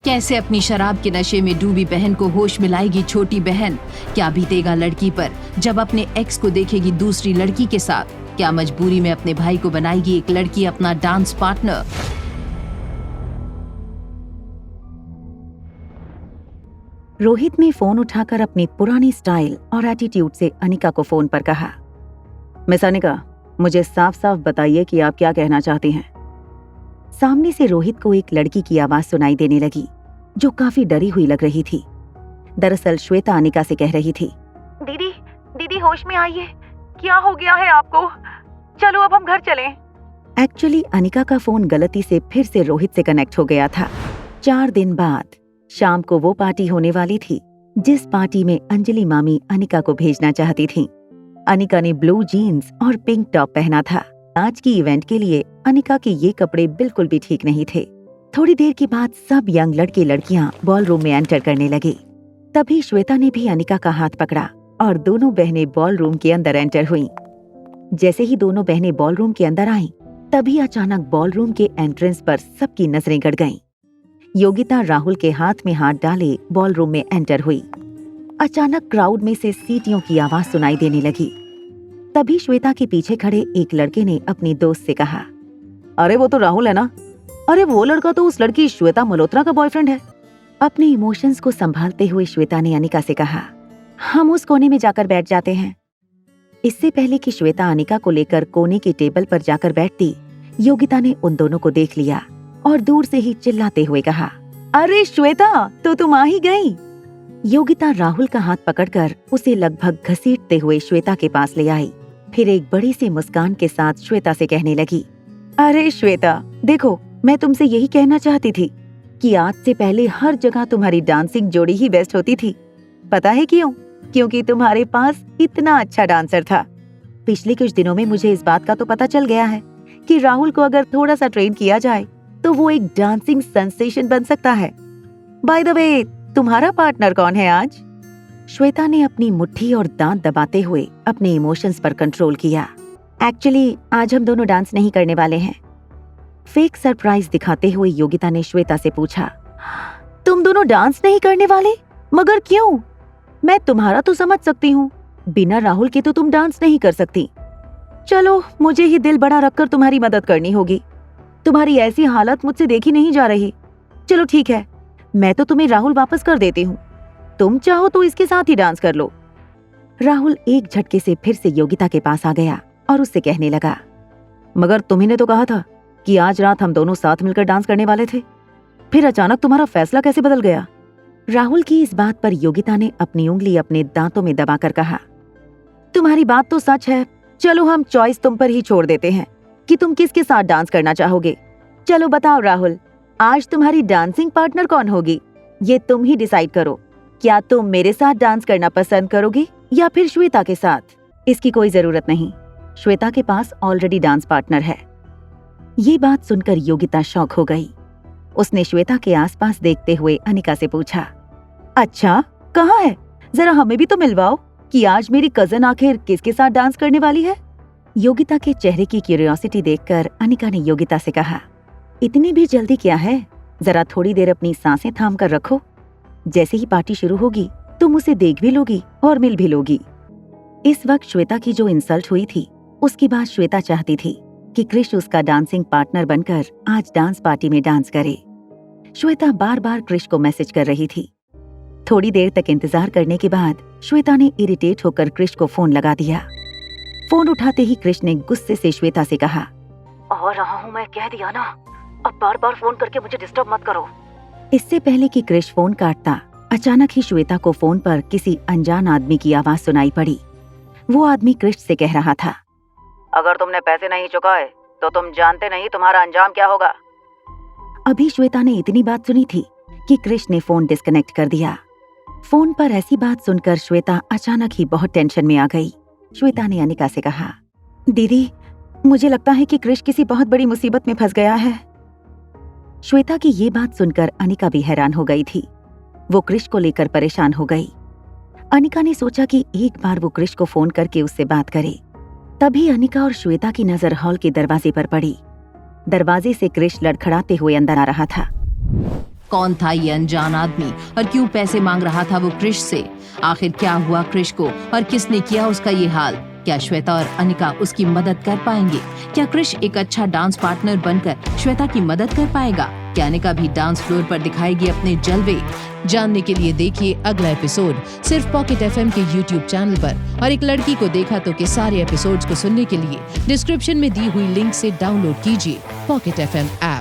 कैसे अपनी शराब के नशे में डूबी बहन को होश में लाएगी छोटी बहन? क्या बीतेगा लड़की पर जब अपने एक्स को देखेगी दूसरी लड़की के साथ? क्या मजबूरी में अपने भाई को बनाएगी एक लड़की अपना डांस पार्टनर? रोहित ने फोन उठाकर अपनी पुरानी स्टाइल और एटीट्यूड से अनिका को फोन पर कहा, मिस अनिका, मुझे साफ साफ बताइए कि आप क्या कहना चाहती हैं। सामने से रोहित को एक लड़की की आवाज सुनाई देने लगी जो काफी डरी हुई लग रही थी। दरअसल श्वेता अनिका से कह रही थी, दीदी दीदी होश में आइए, क्या हो गया है आपको? चलो अब हम घर चलें। एक्चुअली अनिका का फोन गलती से फिर से रोहित से कनेक्ट हो गया था। 4 दिन बाद शाम को वो पार्टी होने वाली थी जिस पार्टी में अंजलि मामी अनिका को भेजना चाहती थी। अनिका ने ब्लू जीन्स और पिंक टॉप पहना था। आज की इवेंट के लिए अनिका के ये कपड़े बिल्कुल भी ठीक नहीं थे। थोड़ी देर के बाद सब यंग लड़के लड़कियां बॉल रूम में एंटर करने लगे। तभी श्वेता ने भी अनिका का हाथ पकड़ा और दोनों बहनें बॉल रूम के अंदर एंटर हुईं। जैसे ही दोनों बहनें बॉल रूम के अंदर आईं, तभी अचानक बॉल रूम के एंट्रेंस पर सबकी नजरें गड़ गईं। योगिता राहुल के हाथ में हाथ डाले बॉल रूम में एंटर हुई। अचानक क्राउड में से सीटियों की आवाज सुनाई देने लगी। तभी श्वेता के पीछे खड़े एक लड़के ने अपनी दोस्त से कहा, अरे वो तो राहुल है ना? अरे वो लड़का तो उस लड़की श्वेता मल्होत्रा का बॉयफ्रेंड है। अपने इमोशंस को संभालते हुए श्वेता ने अनिका से कहा, हम उस कोने में जाकर बैठ जाते हैं। इससे पहले कि श्वेता अनिका को लेकर कोने की टेबल पर जाकर बैठती, योगिता ने उन दोनों को देख लिया और दूर से ही चिल्लाते हुए कहा, अरे श्वेता, तो तुम आ ही गई। योगिता राहुल का हाथ पकड़कर उसे लगभग घसीटते हुए श्वेता के पास ले आई। फिर एक बड़ी सी मुस्कान के साथ श्वेता से कहने लगी, अरे श्वेता, देखो, मैं तुमसे यही कहना चाहती थी कि आज से पहले हर जगह तुम्हारी डांसिंग जोड़ी ही बेस्ट होती थी। पता है क्यों? क्योंकि तुम्हारे पास इतना अच्छा डांसर था। पिछले कुछ दिनों में मुझे इस बात का तो पता चल गया है कि राहुल को अगर थोड़ा सा ट्रेन किया जाए तो वो एक डांसिंग सेंसेशन बन सकता है। बाय द वे, तुम्हारा पार्टनर कौन है आज? श्वेता ने अपनी मुट्ठी और दांत दबाते हुए अपने इमोशंस पर कंट्रोल किया। एक्चुअली आज हम दोनों डांस नहीं करने वाले हैं। फेक सरप्राइज दिखाते हुए योगिता ने श्वेता से पूछा, तुम दोनों डांस नहीं करने वाले? मगर क्यों? मैं तुम्हारा तो समझ सकती हूँ, बिना राहुल के तो तुम डांस नहीं कर सकती। चलो, मुझे ही दिल बड़ा रखकर तुम्हारी मदद करनी होगी। तुम्हारी ऐसी हालत मुझसे देखी नहीं जा रही। चलो ठीक है, मैं तो तुम्हें राहुल वापस कर देती हूँ। तुम चाहो तो इसके साथ ही डांस कर लो। राहुल एक झटके से फिर से योगिता के पास आ गया और उससे कहने लगा, मगर तुम्ही ने तो कहा था कि आज रात हम दोनों साथ मिलकर डांस करने वाले थे। फिर अचानक तुम्हारा फैसला कैसे बदल गया? राहुल की इस बात पर योगिता ने अपनी उंगली अपने दांतों में दबाकर कहा, तुम्हारी बात तो सच है। चलो, हम चॉइस तुम पर ही छोड़ देते हैं कि तुम किसके साथ डांस करना चाहोगे। चलो बताओ राहुल, आज तुम्हारी डांसिंग पार्टनर कौन होगी? ये तुम ही डिसाइड करो। क्या तुम मेरे साथ डांस करना पसंद करोगी या फिर श्वेता के साथ? इसकी कोई जरूरत नहीं, श्वेता के पास ऑलरेडी डांस पार्टनर है। ये बात सुनकर योगिता शॉक हो गई। उसने श्वेता के आसपास देखते हुए अनिका से पूछा, अच्छा, कहाँ है? जरा हमें भी तो मिलवाओ कि आज मेरी कजन आखिर किसके साथ डांस करने वाली है। योगिता के चेहरे की क्यूरियोसिटी देखकर अनिका ने योगिता से कहा, इतनी भी जल्दी क्या है? जरा थोड़ी देर अपनी सांसें थाम कर रखो। जैसे ही पार्टी शुरू होगी तुम उसे देख भी लोगी और मिल भी लोगी। इस वक्त श्वेता की जो इंसल्ट हुई थी, उसके बाद श्वेता चाहती थी कि क्रिश उसका डांसिंग पार्टनर बनकर आज डांस पार्टी में डांस करे। श्वेता बार बार क्रिश को मैसेज कर रही थी। थोड़ी देर तक इंतजार करने के बाद श्वेता ने इरिटेट होकर क्रिश को फोन लगा दिया। फोन उठाते ही क्रिश ने गुस्से से श्वेता से कहा, और रहा हूँ, मैं कह दिया ना, अब बार बार फोन करके मुझे डिस्टर्ब मत करो। इससे पहले कि क्रिश फोन काटता, अचानक ही श्वेता को फोन पर किसी अनजान आदमी की आवाज सुनाई पड़ी। वो आदमी क्रिश से कह रहा था, अगर तुमने पैसे नहीं चुकाए तो तुम जानते नहीं तुम्हारा अंजाम क्या होगा। अभी श्वेता ने इतनी बात सुनी थी कि क्रिश ने फोन डिस्कनेक्ट कर दिया। फोन पर ऐसी बात सुनकर श्वेता अचानक ही बहुत टेंशन में आ गई। श्वेता ने अनिका से कहा, दीदी, मुझे लगता है कि क्रिश किसी बहुत बड़ी मुसीबत में फंस गया है। श्वेता की ये बात सुनकर अनिका भी हैरान हो गई थी। वो क्रिश को लेकर परेशान हो गई। अनिका ने सोचा कि एक बार वो क्रिश को फोन करके उससे बात करे। तभी अनिका और श्वेता की नजर हॉल के दरवाजे पर पड़ी। दरवाजे से क्रिश लड़खड़ाते हुए अंदर आ रहा था। कौन था ये अनजान आदमी और क्यों पैसे मांग रहा था वो क्रिश से? आखिर क्या हुआ क्रिश को और किसने किया उसका ये हाल? क्या श्वेता और अनिका उसकी मदद कर पाएंगे? क्या क्रिश एक अच्छा डांस पार्टनर बनकर श्वेता की मदद कर पाएगा? क्या अनिका भी डांस फ्लोर पर दिखाएगी अपने जलवे? जानने के लिए देखिए अगला एपिसोड सिर्फ पॉकेट FM के YouTube चैनल पर। और एक लड़की को देखा तो के सारे एपिसोड्स को सुनने के लिए डिस्क्रिप्शन में दी हुई लिंक से डाउनलोड कीजिए पॉकेट FM ऐप।